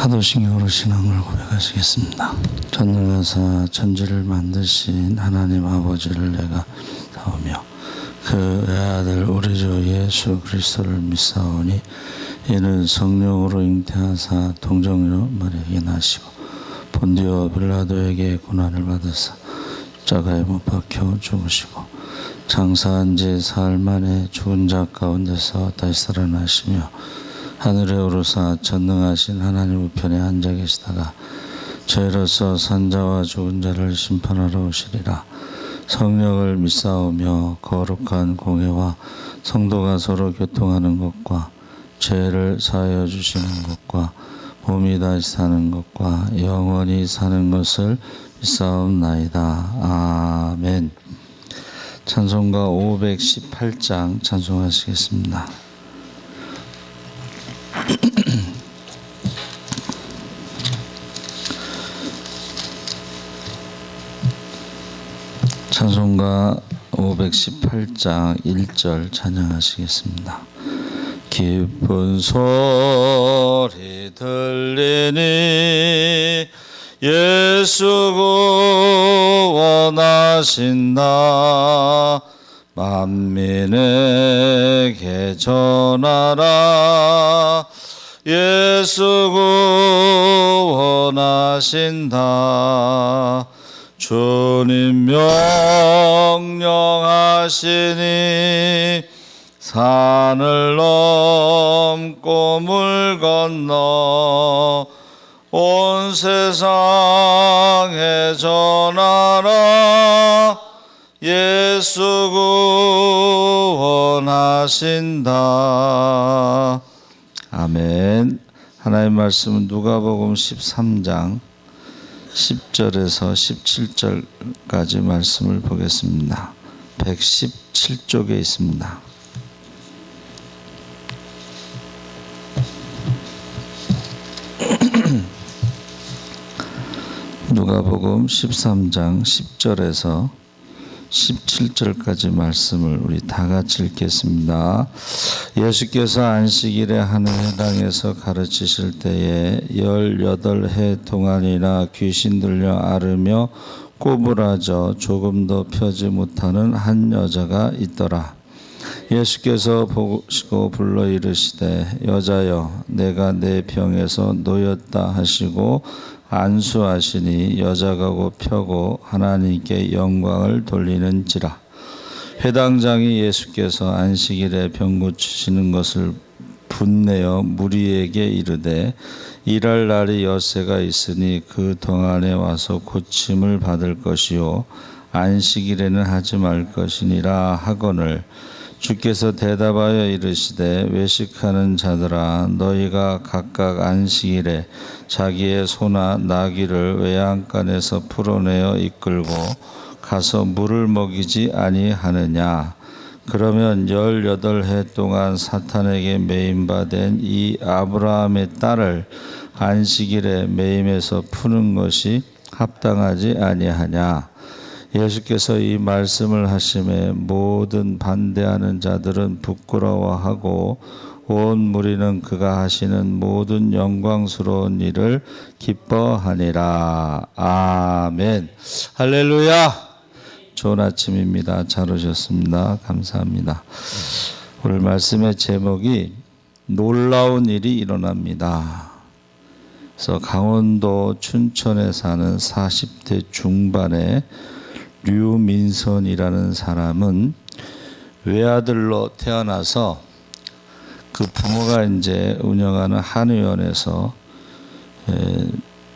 사도신경으로 신앙을 고백하시겠습니다. 전능하사 천지를 만드신 하나님 아버지를 내가 다오며 그 외아들 우리 주 예수 그리스도를 믿사오니 이는 성령으로 잉태하사 동정녀 마리아에게 나시고 본디오 빌라도에게 고난을 받으사 십자가에 못 박혀 죽으시고 장사한 지 사흘 만에 죽은 자 가운데서 다시 살아나시며 하늘에 오르사 전능하신 하나님 우편에 앉아 계시다가 저희로서 산자와 죽은 자를 심판하러 오시리라. 성령을 믿사오며 거룩한 공회와 성도가 서로 교통하는 것과 죄를 사하여 주시는 것과 몸이 다시 사는 것과 영원히 사는 것을 믿사옵나이다. 아멘. 찬송가 518장 찬송하시겠습니다. 찬송가 518장 1절 찬양하시겠습니다. 기쁜 소리 들리니 예수 구원하신다. 만민에게 전하라. 예수 구원하신다. 주님 명령하시니 산을 넘고 물 건너 온 세상에 전하라. 예수 구원하신다. 아멘. 하나님 말씀은 누가복음 13장 10절에서 17절까지 말씀을 보겠습니다. 117쪽에 있습니다. 누가복음 13장 10절에서 17절까지 말씀을 우리 다 같이 읽겠습니다. 예수께서 안식일에 한 회당에서 가르치실 때에 18해 동안이나 귀신 들려 앓으며 꼬부라져 조금도 펴지 못하는 한 여자가 있더라. 예수께서 보시고 불러 이르시되 여자여 내가 내 병에서 놓였다 하시고 안수하시니 여자가 곧 펴고 하나님께 영광을 돌리는지라. 회당장이 예수께서 안식일에 병 고치시는 것을 분내어 무리에게 이르되 일할 날이 엿새가 있으니 그 동안에 와서 고침을 받을 것이요 안식일에는 하지 말 것이니라 하거늘 주께서 대답하여 이르시되 외식하는 자들아 너희가 각각 안식일에 자기의 소나 나귀를 외양간에서 풀어내어 이끌고 가서 물을 먹이지 아니하느냐. 그러면 18해 동안 사탄에게 매임받은 이 아브라함의 딸을 안식일에 매임해서 푸는 것이 합당하지 아니하냐. 예수께서 이 말씀을 하심에 모든 반대하는 자들은 부끄러워하고 온 무리는 그가 하시는 모든 영광스러운 일을 기뻐하니라. 아멘. 할렐루야. 좋은 아침입니다. 잘 오셨습니다. 감사합니다. 오늘 말씀의 제목이 놀라운 일이 일어납니다. 그래서 강원도 춘천에 사는 40대 중반의 류민선이라는 사람은 외아들로 태어나서 그 부모가 이제 운영하는 한의원에서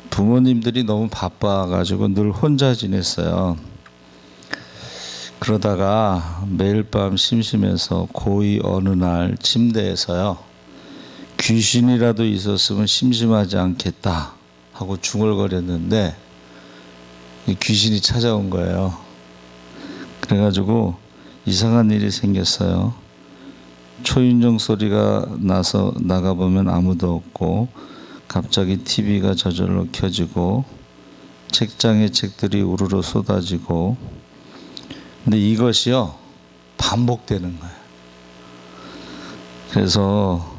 부모님들이 너무 바빠가지고 늘 혼자 지냈어요. 그러다가 매일 밤 심심해서 고이 어느 날 침대에서요 귀신이라도 있었으면 심심하지 않겠다 하고 중얼거렸는데 귀신이 찾아온 거예요. 그래가지고 이상한 일이 생겼어요. 초인종 소리가 나서 나가보면 아무도 없고 갑자기 TV가 저절로 켜지고 책장에 책들이 우르르 쏟아지고 근데 이것이요 반복되는 거예요. 그래서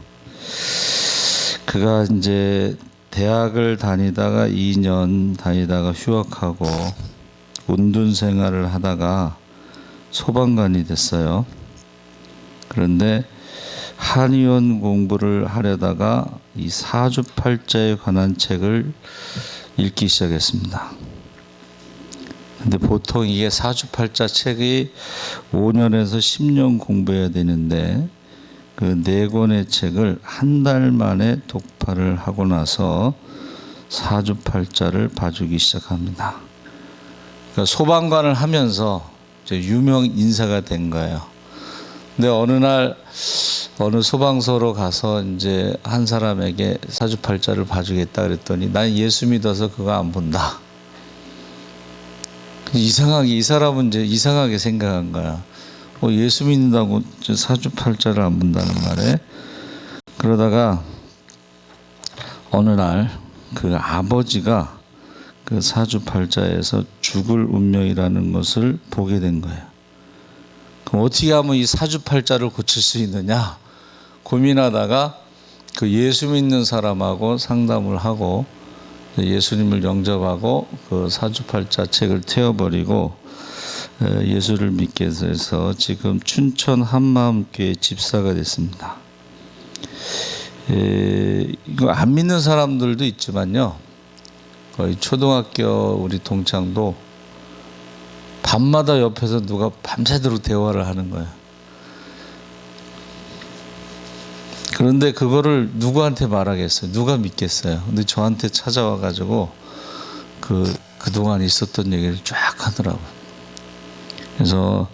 그가 이제 대학을 다니다가 2년 다니다가 휴학하고 운둔 생활을 하다가 소방관이 됐어요. 그런데 한의원 공부를 하려다가 이 사주팔자에 관한 책을 읽기 시작했습니다. 근데 보통 이게 사주팔자 책이 5년에서 10년 공부해야 되는데 그 4권의 책을 한 달 만에 독파를 하고 나서 사주팔자를 봐주기 시작합니다. 그러니까 소방관을 하면서 이제 유명 인사가 된 거예요. 근데 어느 날 어느 소방서로 가서 이제 한 사람에게 사주팔자를 봐주겠다 그랬더니 난 예수 믿어서 그거 안 본다. 이상하게 이 사람은 이제 이상하게 생각한 거야. 예수 믿는다고 사주팔자를 안 본다는 말에. 그러다가 어느 날 그 아버지가 그 사주팔자에서 죽을 운명이라는 것을 보게 된 거예요. 그럼 어떻게 하면 이 사주팔자를 고칠 수 있느냐 고민하다가 그 예수 믿는 사람하고 상담을 하고 예수님을 영접하고 그 사주팔자 책을 태워버리고 예수를 믿게 해서 지금 춘천 한마음교회 집사가 됐습니다. 이거 안 믿는 사람들도 있지만요. 거의 초등학교 우리 동창도 밤마다 옆에서 누가 밤새도록 대화를 하는 거예요. 그런데 그거를 누구한테 말하겠어요? 누가 믿겠어요? 근데 저한테 찾아와가지고 그동안 있었던 얘기를 쫙 하더라고요. 그래서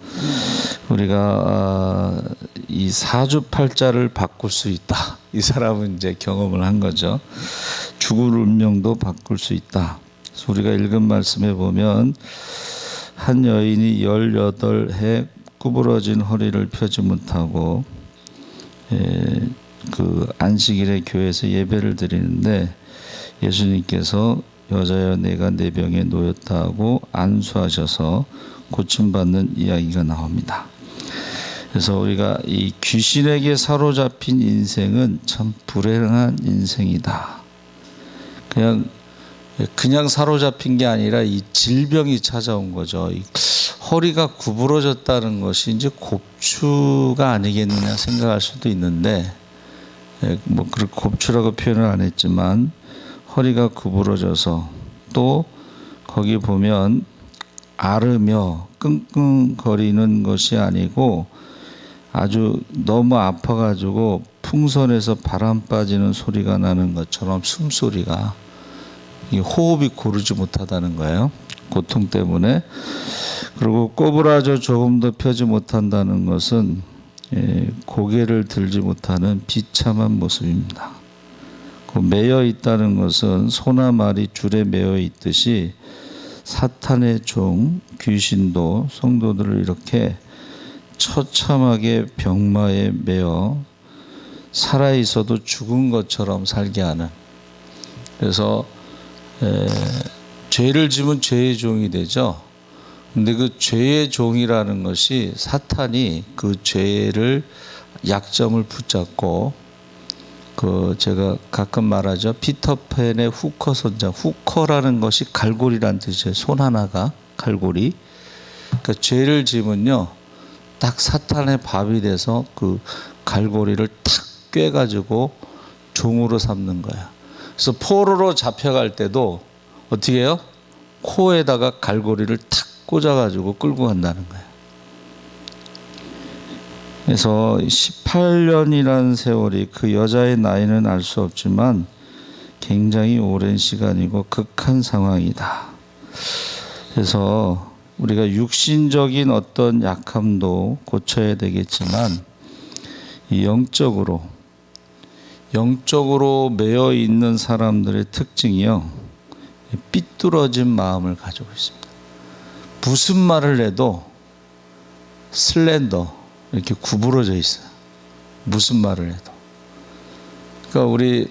우리가 이 사주팔자를 바꿀 수 있다. 이 사람은 이제 경험을 한 거죠. 죽을 운명도 바꿀 수 있다. 그래서 우리가 읽은 말씀에 보면 한 여인이 18해 구부러진 허리를 펴지 못하고 그 안식일에 교회에서 예배를 드리는데 예수님께서 여자여 내가 내 병에 놓였다 하고 안수하셔서 고침받는 이야기가 나옵니다. 그래서 우리가 이 귀신에게 사로잡힌 인생은 참 불행한 인생이다. 그냥 사로잡힌 게 아니라 이 질병이 찾아온 거죠. 이 허리가 구부러졌다는 것이 이제 곱추가 아니겠느냐 생각할 수도 있는데 뭐 그렇게 곱추라고 표현을 안 했지만 허리가 구부러져서 또 거기 보면 앓으며 끙끙거리는 것이 아니고 아주 너무 아파가지고 풍선에서 바람 빠지는 소리가 나는 것처럼 숨소리가 호흡이 고르지 못하다는 거예요. 고통 때문에. 그리고 꼬부라져 조금 더 펴지 못한다는 것은 고개를 들지 못하는 비참한 모습입니다. 매여 있다는 것은 소나 말이 줄에 매여 있듯이 사탄의 종 귀신도 성도들을 이렇게 처참하게 병마에 매여 살아있어도 죽은 것처럼 살게 하는. 그래서 죄를 지면 죄의 종이 되죠. 근데 그 죄의 종이라는 것이 사탄이 그 죄를 약점을 붙잡고 제가 가끔 말하죠. 피터팬의 후커 선장. 후커라는 것이 갈고리란 뜻이에요. 손 하나가 갈고리. 그러니까 죄를 지면요. 딱 사탄의 밥이 돼서 그 갈고리를 탁 꿰가지고 종으로 삼는 거야. 그래서 포로로 잡혀갈 때도 어떻게 해요? 코에다가 갈고리를 탁 꽂아가지고 끌고 간다는 거예요. 그래서 18년이라는 세월이 그 여자의 나이는 알 수 없지만 굉장히 오랜 시간이고 극한 상황이다. 그래서 우리가 육신적인 어떤 약함도 고쳐야 되겠지만 영적으로 매여 있는 사람들의 특징이요. 삐뚤어진 마음을 가지고 있습니다. 무슨 말을 해도 슬렌더 이렇게 구부러져 있어요. 무슨 말을 해도. 그러니까 우리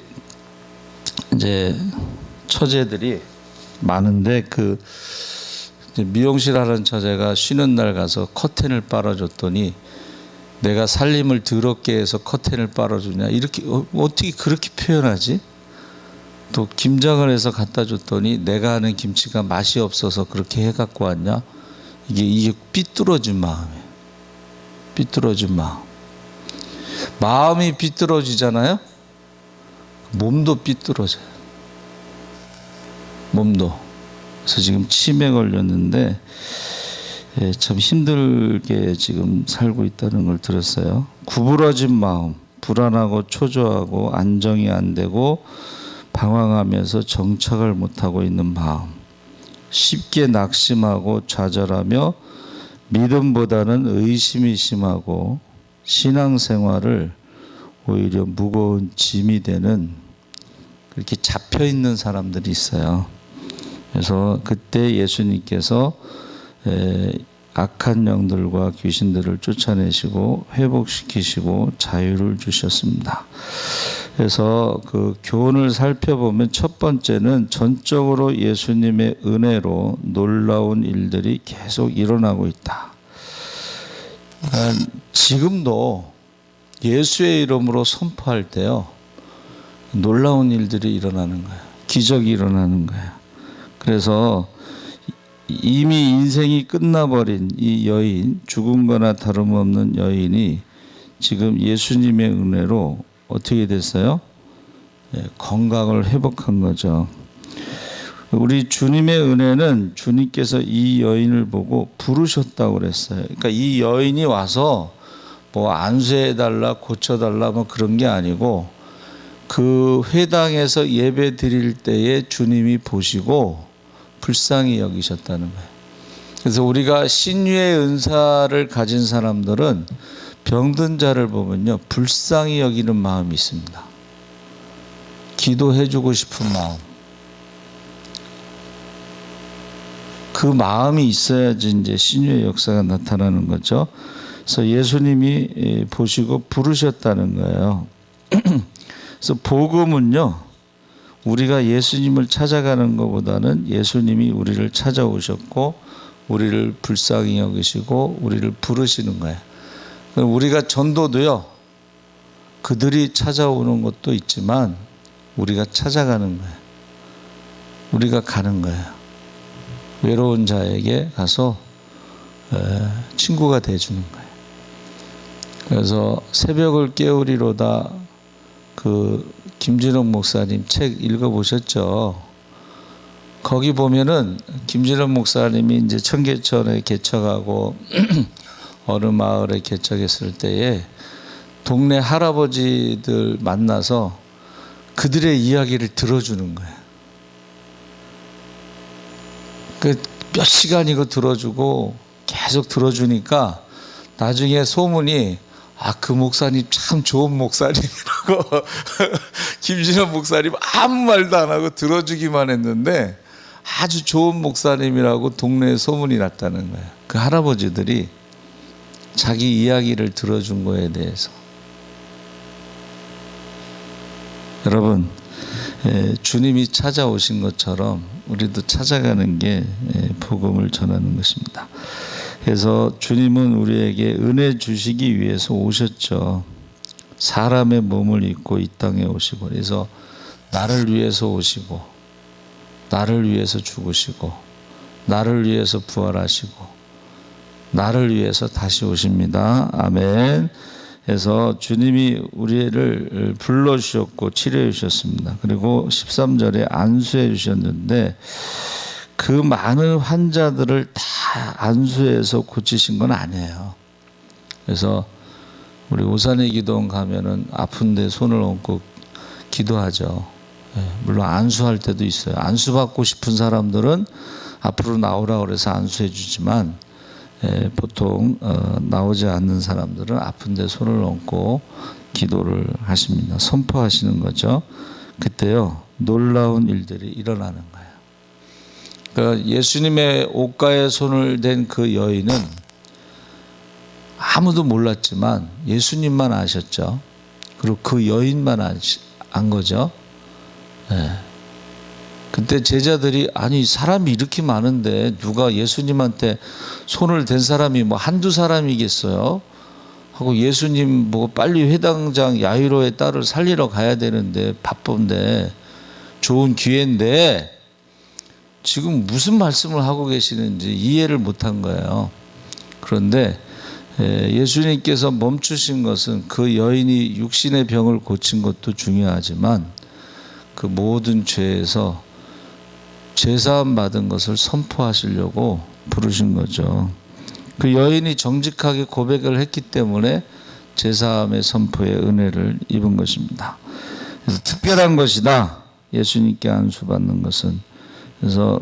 이제 처제들이 많은데 이제 미용실 하는 처제가 쉬는 날 가서 커튼을 빨아줬더니 내가 살림을 더럽게 해서 커튼을 빨아주냐 이렇게 어떻게 그렇게 표현하지? 또 김장을 해서 갖다 줬더니 내가 하는 김치가 맛이 없어서 그렇게 해 갖고 왔냐? 이게 삐뚤어진 마음이에요. 삐뚤어진 마음. 마음이 삐뚤어지잖아요. 몸도 삐뚤어져요. 몸도. 그래서 지금 치매 걸렸는데 참 힘들게 지금 살고 있다는 걸 들었어요. 구부러진 마음, 불안하고 초조하고 안정이 안 되고 방황하면서 정착을 못하고 있는 마음, 쉽게 낙심하고 좌절하며 믿음보다는 의심이 심하고 신앙생활을 오히려 무거운 짐이 되는 그렇게 잡혀 있는 사람들이 있어요. 그래서 그때 예수님께서 악한 영들과 귀신들을 쫓아내시고 회복시키시고 자유를 주셨습니다. 그래서 그 교훈을 살펴보면 첫 번째는 전적으로 예수님의 은혜로 놀라운 일들이 계속 일어나고 있다. 지금도 예수의 이름으로 선포할 때요, 놀라운 일들이 일어나는 거예요. 기적이 일어나는 거예요. 그래서 이미 인생이 끝나버린 이 여인, 죽은 거나 다름없는 여인이 지금 예수님의 은혜로 어떻게 됐어요? 건강을 회복한 거죠. 우리 주님의 은혜는 주님께서 이 여인을 보고 부르셨다고 그랬어요. 그러니까 이 여인이 와서 뭐 안수해달라, 고쳐달라 뭐 그런 게 아니고 그 회당에서 예배 드릴 때에 주님이 보시고 불쌍히 여기셨다는 거예요. 그래서 우리가 신유의 은사를 가진 사람들은 병든 자를 보면요, 불쌍히 여기는 마음이 있습니다. 기도해주고 싶은 마음. 그 마음이 있어야지 이제 신유의 역사가 나타나는 거죠. 그래서 예수님이 보시고 부르셨다는 거예요. 그래서 복음은요, 우리가 예수님을 찾아가는 것보다는 예수님이 우리를 찾아오셨고 우리를 불쌍히 여기시고 우리를 부르시는 거예요. 우리가 전도도요, 그들이 찾아오는 것도 있지만 우리가 찾아가는 거예요. 우리가 가는 거예요. 외로운 자에게 가서 친구가 돼주는 거예요. 그래서 새벽을 깨우리로다, 그 김진욱 목사님 책 읽어보셨죠? 거기 보면은 김진욱 목사님이 이제 청계천에 개척하고 어느 마을에 개척했을 때에 동네 할아버지들 만나서 그들의 이야기를 들어주는 거예요. 그 몇 시간이고 들어주고 계속 들어주니까 나중에 소문이 그 목사님 참 좋은 목사님이라고 김진원 목사님 아무 말도 안 하고 들어주기만 했는데 아주 좋은 목사님이라고 동네에 소문이 났다는 거예요. 그 할아버지들이 자기 이야기를 들어준 거에 대해서. 여러분, 주님이 찾아오신 것처럼 우리도 찾아가는 게 복음을 전하는 것입니다. 그래서 주님은 우리에게 은혜 주시기 위해서 오셨죠. 사람의 몸을 입고 이 땅에 오시고, 그래서 나를 위해서 오시고, 나를 위해서 죽으시고, 나를 위해서 부활하시고, 나를 위해서 다시 오십니다. 아멘. 그래서 주님이 우리를 불러주셨고 치료해 주셨습니다. 그리고 13절에 안수해 주셨는데 그 많은 환자들을 다 안수해서 고치신 건 아니에요. 그래서 우리 오산의 기도원 가면은 아픈데 손을 얹고 기도하죠. 물론 안수할 때도 있어요. 안수받고 싶은 사람들은 앞으로 나오라 그래서 안수해 주지만 보통 나오지 않는 사람들은 아픈데 손을 얹고 기도를 하십니다. 선포하시는 거죠. 그때요, 놀라운 일들이 일어나는 거예요. 그러니까 예수님의 옷가에 손을 댄 그 여인은 아무도 몰랐지만 예수님만 아셨죠. 그리고 그 여인만 안 거죠. 그때 제자들이 아니 사람이 이렇게 많은데 누가 예수님한테 손을 댄 사람이 뭐 한두 사람이겠어요? 하고 예수님 뭐 빨리 회당장 야이로의 딸을 살리러 가야 되는데 바쁜데 좋은 기회인데 지금 무슨 말씀을 하고 계시는지 이해를 못한 거예요. 그런데 예수님께서 멈추신 것은 그 여인이 육신의 병을 고친 것도 중요하지만 그 모든 죄에서 죄사함 받은 것을 선포하시려고 부르신 거죠. 그 여인이 정직하게 고백을 했기 때문에 죄사함의 선포의 은혜를 입은 것입니다. 그래서 특별한 것이다. 예수님께 안수받는 것은. 그래서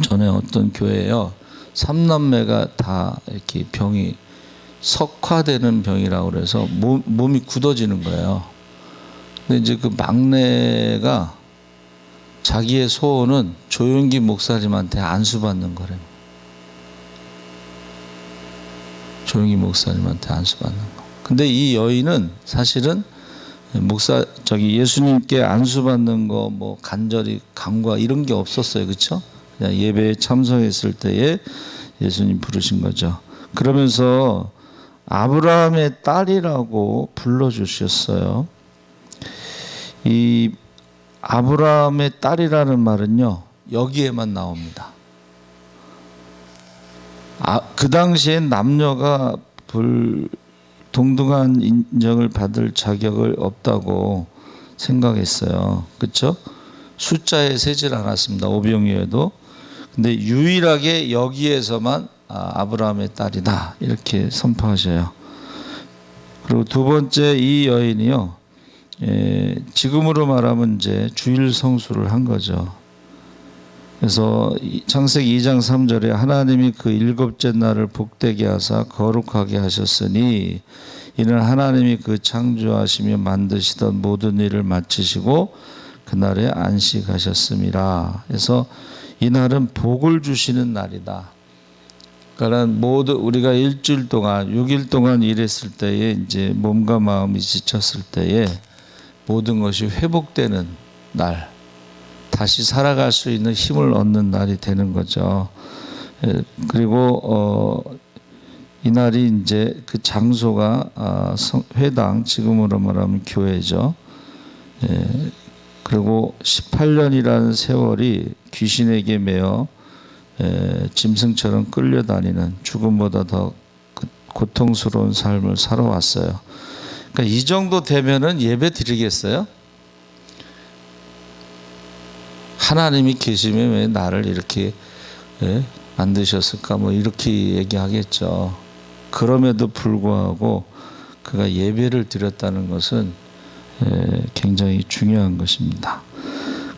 전에 어떤 교회에요. 3남매가 다 이렇게 병이 석화되는 병이라고 그래서 몸이 굳어지는 거예요. 근데 이제 그 막내가 자기의 소원은 조용기 목사님한테 안수받는 거래요. 조용기 목사님한테 안수받는 거. 근데 이 여인은 사실은 예수님께 안수받는 거 뭐 간절히 간과 이런 게 없었어요. 그렇죠? 그냥 예배에 참석했을 때에 예수님 부르신 거죠. 그러면서 아브라함의 딸이라고 불러주셨어요. 이 아브라함의 딸이라는 말은요, 여기에만 나옵니다. 그 당시엔 남녀가 동등한 인정을 받을 자격을 없다고 생각했어요. 그렇죠? 숫자에 세질 않았습니다. 오병이어도. 근데 유일하게 여기에서만 아브라함의 딸이다 이렇게 선포하셔요. 그리고 두 번째, 이 여인이요, 지금으로 말하면 이제 주일 성수를 한 거죠. 그래서 창세기 2장 3절에 하나님이 그 일곱째 날을 복되게 하사 거룩하게 하셨으니 이는 하나님이 그 창조하시며 만드시던 모든 일을 마치시고 그날에 안식하셨음이라. 그래서 이 날은 복을 주시는 날이다. 그러니까 모두 우리가 일주일 동안 6일 동안 일했을 때에 이제 몸과 마음이 지쳤을 때에 모든 것이 회복되는 날, 다시 살아갈 수 있는 힘을 얻는 날이 되는 거죠. 그리고 이 날이 이제 그 장소가 회당, 지금으로 말하면 교회죠. 그리고 18년이라는 세월이 귀신에게 매여 짐승처럼 끌려다니는 죽음보다 더 고통스러운 삶을 살아왔어요. 그러니까 이 정도 되면은 예배 드리겠어요? 하나님이 계시면 왜 나를 이렇게 만드셨을까? 뭐 이렇게 얘기하겠죠. 그럼에도 불구하고 그가 예배를 드렸다는 것은 굉장히 중요한 것입니다.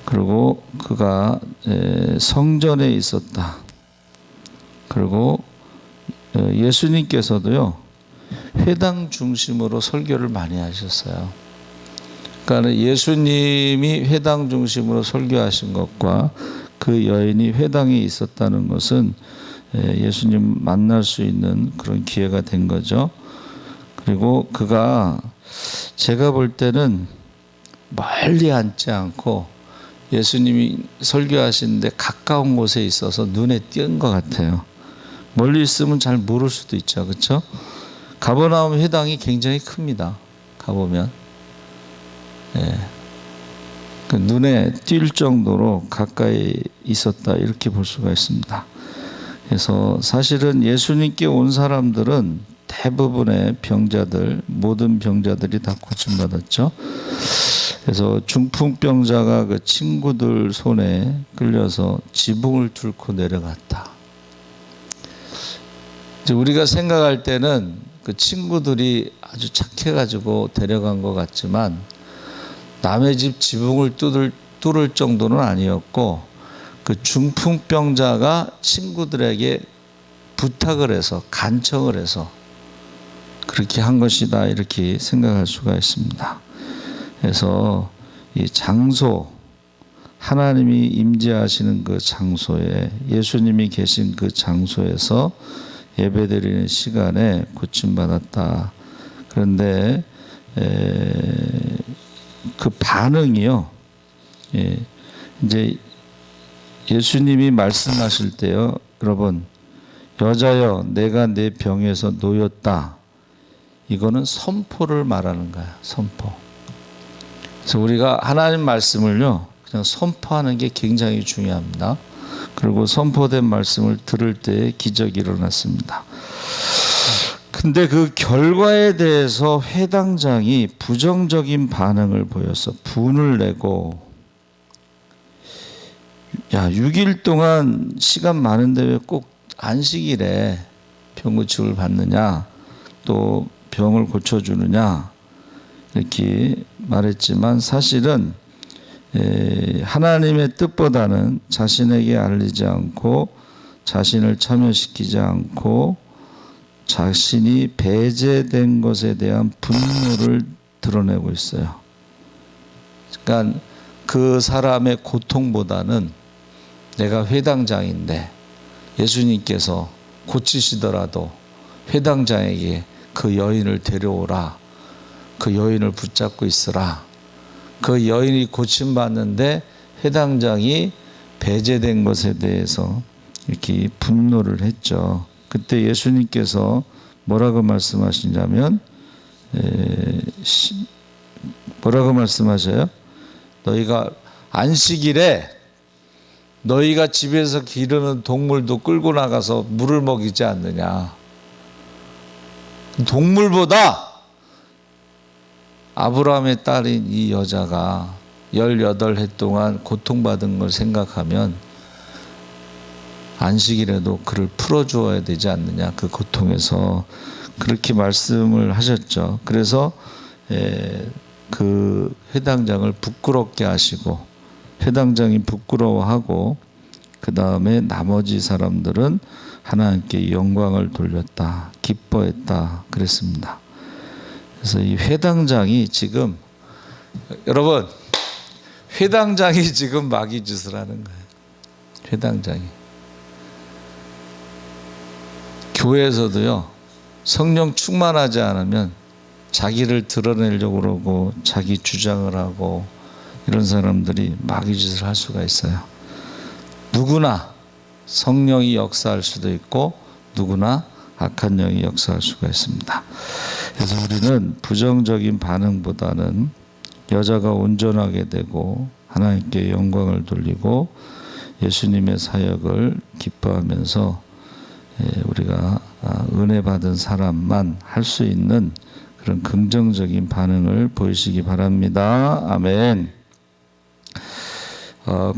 그리고 그가 성전에 있었다. 그리고 예수님께서도요, 회당 중심으로 설교를 많이 하셨어요. 그러니까 예수님이 회당 중심으로 설교하신 것과 그 여인이 회당에 있었다는 것은 예수님 만날 수 있는 그런 기회가 된 거죠. 그리고 그가 제가 볼 때는 멀리 앉지 않고 예수님이 설교하시는데 가까운 곳에 있어서 눈에 띈 것 같아요. 멀리 있으면 잘 모를 수도 있죠. 그렇죠? 가버나움 회당이 굉장히 큽니다. 가보면 그 눈에 띌 정도로 가까이 있었다 이렇게 볼 수가 있습니다. 그래서 사실은 예수님께 온 사람들은 대부분의 병자들, 모든 병자들이 다 고침받았죠. 그래서 중풍병자가 그 친구들 손에 끌려서 지붕을 뚫고 내려갔다. 이제 우리가 생각할 때는 그 친구들이 아주 착해가지고 데려간 것 같지만 남의 집 지붕을 뚫을 정도는 아니었고, 그 중풍병자가 친구들에게 부탁을 해서 간청을 해서 그렇게 한 것이다 이렇게 생각할 수가 있습니다. 그래서 이 장소, 하나님이 임재하시는 그 장소에, 예수님이 계신 그 장소에서 예배드리는 시간에 고침받았다. 그런데 그 반응이요, 이제 예수님이 말씀하실 때요, 여러분, 여자여 내가 내 병에서 놓였다, 이거는 선포를 말하는 거야. 선포. 그래서 우리가 하나님 말씀을요, 그냥 선포하는 게 굉장히 중요합니다. 그리고 선포된 말씀을 들을 때 기적이 일어났습니다. 근데 그 결과에 대해서 회당장이 부정적인 반응을 보여서 분을 내고, 야, 6일 동안 시간 많은데 왜 꼭 안식일에 병고침을 받느냐, 또 병을 고쳐주느냐, 이렇게 말했지만 사실은 하나님의 뜻보다는 자신에게 알리지 않고 자신을 참여시키지 않고 자신이 배제된 것에 대한 분노를 드러내고 있어요. 그러니까 그 사람의 고통보다는 내가 회당장인데 예수님께서 고치시더라도 회당장에게 그 여인을 데려오라, 그 여인을 붙잡고 있으라. 그 여인이 고침받는데 회당장이 배제된 것에 대해서 이렇게 분노를 했죠. 그때 예수님께서 뭐라고 말씀하시냐면, 뭐라고 말씀하셔요? 너희가 안식일에 너희가 집에서 기르는 동물도 끌고 나가서 물을 먹이지 않느냐. 동물보다 아브라함의 딸인 이 여자가 18해 동안 고통받은 걸 생각하면 안식일에도 그를 풀어주어야 되지 않느냐. 그 고통에서 그렇게 말씀을 하셨죠. 그래서 그 회당장을 부끄럽게 하시고, 회당장이 부끄러워하고, 그 다음에 나머지 사람들은 하나님께 영광을 돌렸다, 기뻐했다 그랬습니다. 그래서 이 회당장이 지금, 여러분, 회당장이 지금 마귀 짓을 하는 거예요. 회당장이. 교회에서도요, 성령 충만하지 않으면 자기를 드러내려고 그러고 자기 주장을 하고 이런 사람들이 마귀 짓을 할 수가 있어요. 누구나 성령이 역사할 수도 있고 누구나 악한 영이 역사할 수가 있습니다. 그래서 우리는 부정적인 반응보다는 여자가 온전하게 되고 하나님께 영광을 돌리고 예수님의 사역을 기뻐하면서 우리가 은혜 받은 사람만 할 수 있는 그런 긍정적인 반응을 보이시기 바랍니다. 아멘.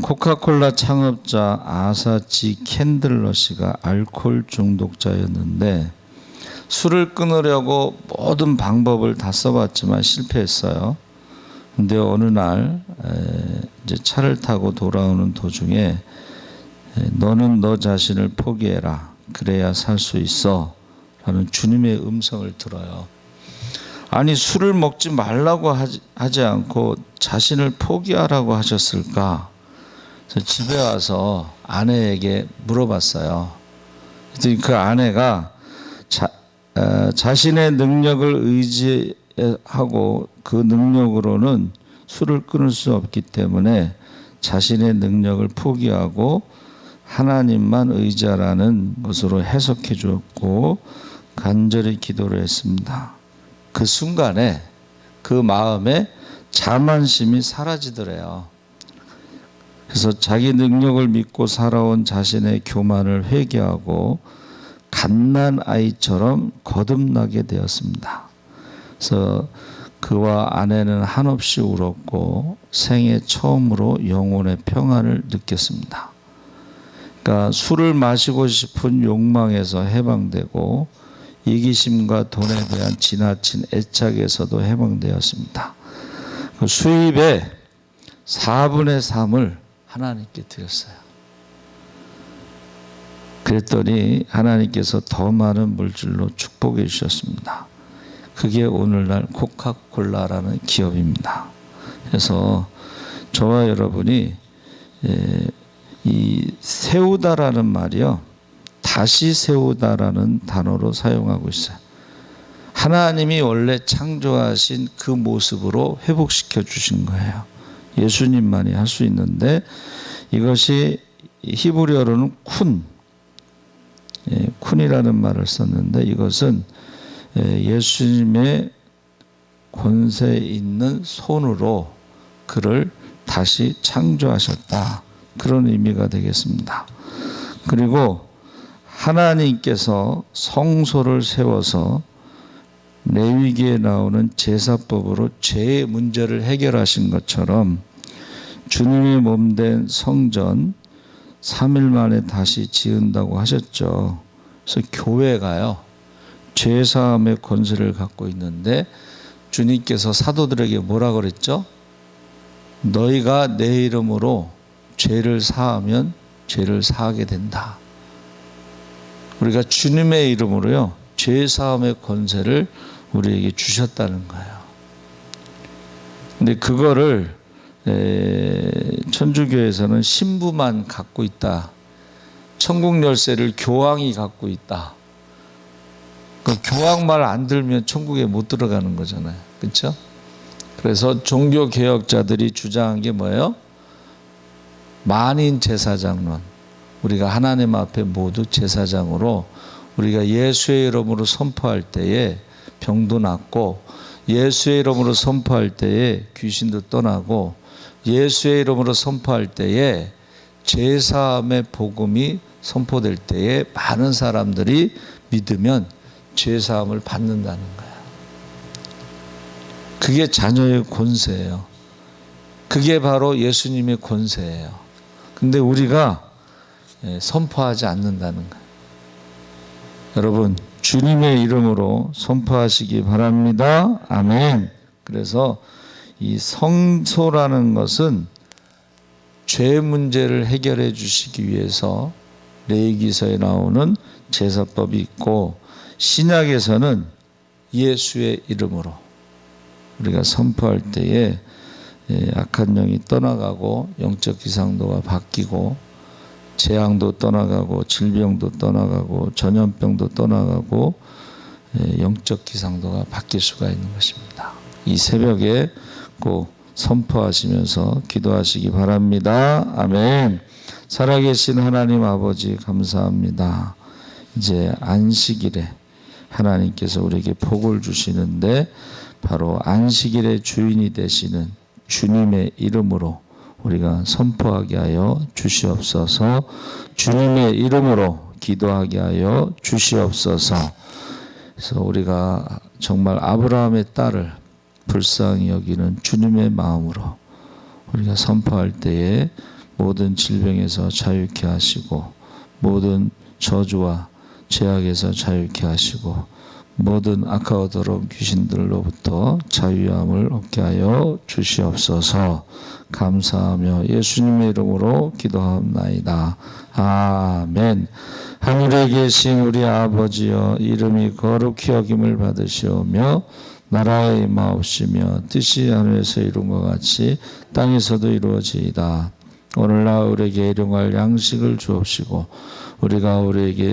코카콜라 창업자 아사 지 캔들러 씨가 알코올 중독자였는데 술을 끊으려고 모든 방법을 다 써봤지만 실패했어요. 근데 어느 날 이제 차를 타고 돌아오는 도중에 너는 너 자신을 포기해라. 그래야 살 수 있어. 라는 주님의 음성을 들어요. 아니, 술을 먹지 말라고 하지 않고 자신을 포기하라고 하셨을까? 그래서 집에 와서 아내에게 물어봤어요. 그랬더니 그 아내가 자신의 능력을 의지하고 그 능력으로는 술을 끊을 수 없기 때문에 자신의 능력을 포기하고 하나님만 의지하라는 것으로 해석해 주었고 간절히 기도를 했습니다. 그 순간에 그 마음에 자만심이 사라지더래요. 그래서 자기 능력을 믿고 살아온 자신의 교만을 회개하고 갓난 아이처럼 거듭나게 되었습니다. 그래서 그와 아내는 한없이 울었고 생애 처음으로 영혼의 평안을 느꼈습니다. 그러니까 술을 마시고 싶은 욕망에서 해방되고 이기심과 돈에 대한 지나친 애착에서도 해방되었습니다. 그 수입의 4분의 3을 하나님께 드렸어요. 그랬더니 하나님께서 더 많은 물질로 축복해 주셨습니다. 그게 오늘날 코카콜라라는 기업입니다. 그래서 저와 여러분이 이 세우다라는 말이요, 다시 세우다라는 단어로 사용하고 있어요. 하나님이 원래 창조하신 그 모습으로 회복시켜 주신 거예요. 예수님만이 할 수 있는데 이것이 히브리어로는 쿤이라는 말을 썼는데 이것은 예수님의 권세 있는 손으로 그를 다시 창조하셨다. 그런 의미가 되겠습니다. 그리고 하나님께서 성소를 세워서 레위기에 나오는 제사법으로 죄의 문제를 해결하신 것처럼 주님의 몸된 성전 3일 만에 다시 지은다고 하셨죠. 그래서 교회가요, 죄사함의 권세를 갖고 있는데 주님께서 사도들에게 뭐라 그랬죠? 너희가 내 이름으로 죄를 사하면 죄를 사하게 된다. 우리가 주님의 이름으로요, 죄사함의 권세를 우리에게 주셨다는 거예요. 근데 그거를 천주교에서는 신부만 갖고 있다. 천국 열쇠를 교황이 갖고 있다. 그 교황 말 안 들면 천국에 못 들어가는 거잖아요. 그렇죠? 그래서 종교 개혁자들이 주장한 게 뭐예요? 만인 제사장론. 우리가 하나님 앞에 모두 제사장으로 우리가 예수의 이름으로 선포할 때에 병도 낫고, 예수의 이름으로 선포할 때에 귀신도 떠나고, 예수의 이름으로 선포할 때에 죄사함의 복음이 선포될 때에 많은 사람들이 믿으면 죄사함을 받는다는 거예요. 그게 자녀의 권세예요. 그게 바로 예수님의 권세예요. 근데 우리가 선포하지 않는다는 거예요. 여러분, 주님의 이름으로 선포하시기 바랍니다. 아멘. 그래서 이 성소라는 것은 죄 문제를 해결해 주시기 위해서 레위기서에 나오는 제사법이 있고, 신약에서는 예수의 이름으로 우리가 선포할 때에 악한 영이 떠나가고 영적 기상도가 바뀌고 재앙도 떠나가고 질병도 떠나가고 전염병도 떠나가고 영적 기상도가 바뀔 수가 있는 것입니다. 이 새벽에 꼭 선포하시면서 기도하시기 바랍니다. 아멘. 살아계신 하나님 아버지 감사합니다. 이제 안식일에 하나님께서 우리에게 복을 주시는데 바로 안식일의 주인이 되시는 주님의 이름으로 우리가 선포하게 하여 주시옵소서. 주님의 이름으로 기도하게 하여 주시옵소서. 그래서 우리가 정말 아브라함의 딸을 불쌍히 여기는 주님의 마음으로 우리가 선포할 때에 모든 질병에서 자유케 하시고, 모든 저주와 죄악에서 자유케 하시고, 모든 악하고 더러운 귀신들로부터 자유함을 얻게 하여 주시옵소서. 감사하며 예수님의 이름으로 기도하옵나이다. 아멘. 하늘에 계신 우리 아버지여, 이름이 거룩히 여김을 받으시오며 나라의 임하옵시며 뜻이 하늘에서 이룬 것 같이 땅에서도 이루어지이다. 오늘날 우리에게 일용할 양식을 주옵시고, 우리가 우리에게